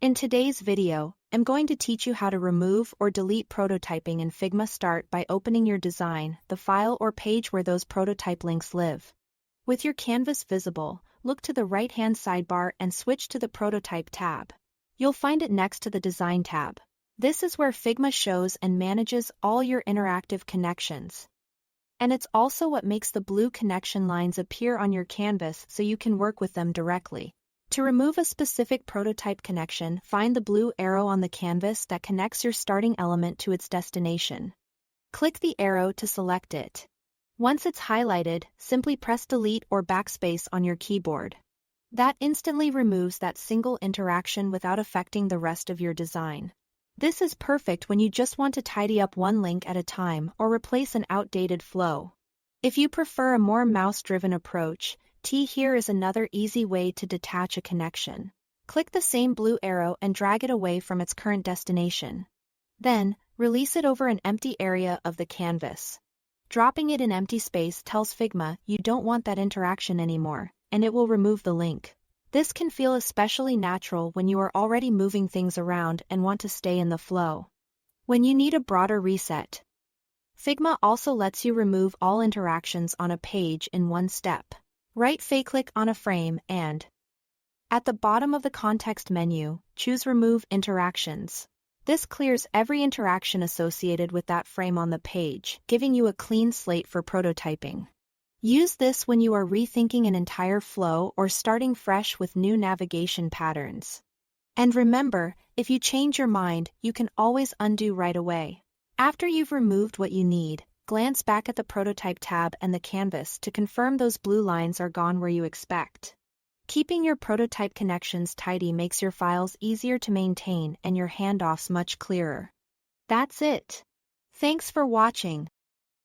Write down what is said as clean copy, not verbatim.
In today's video, I'm going to teach you how to remove or delete prototyping in Figma. Start by opening your design, the file or page where those prototype links live. With your canvas visible, look to the right-hand sidebar and switch to the Prototype tab. You'll find it next to the Design tab. This is where Figma shows and manages all your interactive connections. And it's also what makes the blue connection lines appear on your canvas so you can work with them directly. To remove a specific prototype connection, find the blue arrow on the canvas that connects your starting element to its destination. Click the arrow to select it. Once it's highlighted, simply press Delete or Backspace on your keyboard. That instantly removes that single interaction without affecting the rest of your design. This is perfect when you just want to tidy up one link at a time or replace an outdated flow. If you prefer a more mouse-driven approach, here is another easy way to detach a connection. Click the same blue arrow and drag it away from its current destination. Then, release it over an empty area of the canvas. Dropping it in empty space tells Figma you don't want that interaction anymore, and it will remove the link. This can feel especially natural when you are already moving things around and want to stay in the flow. When you need a broader reset, Figma also lets you remove all interactions on a page in one step. Right-click on a frame and, at the bottom of the context menu, choose Remove Interactions. This clears every interaction associated with that frame on the page, giving you a clean slate for prototyping. Use this when you are rethinking an entire flow or starting fresh with new navigation patterns. And remember, if you change your mind, you can always undo right away. After you've removed what you need, glance back at the Prototype tab and the canvas to confirm those blue lines are gone where you expect. Keeping your prototype connections tidy makes your files easier to maintain and your handoffs much clearer. That's it. Thanks for watching.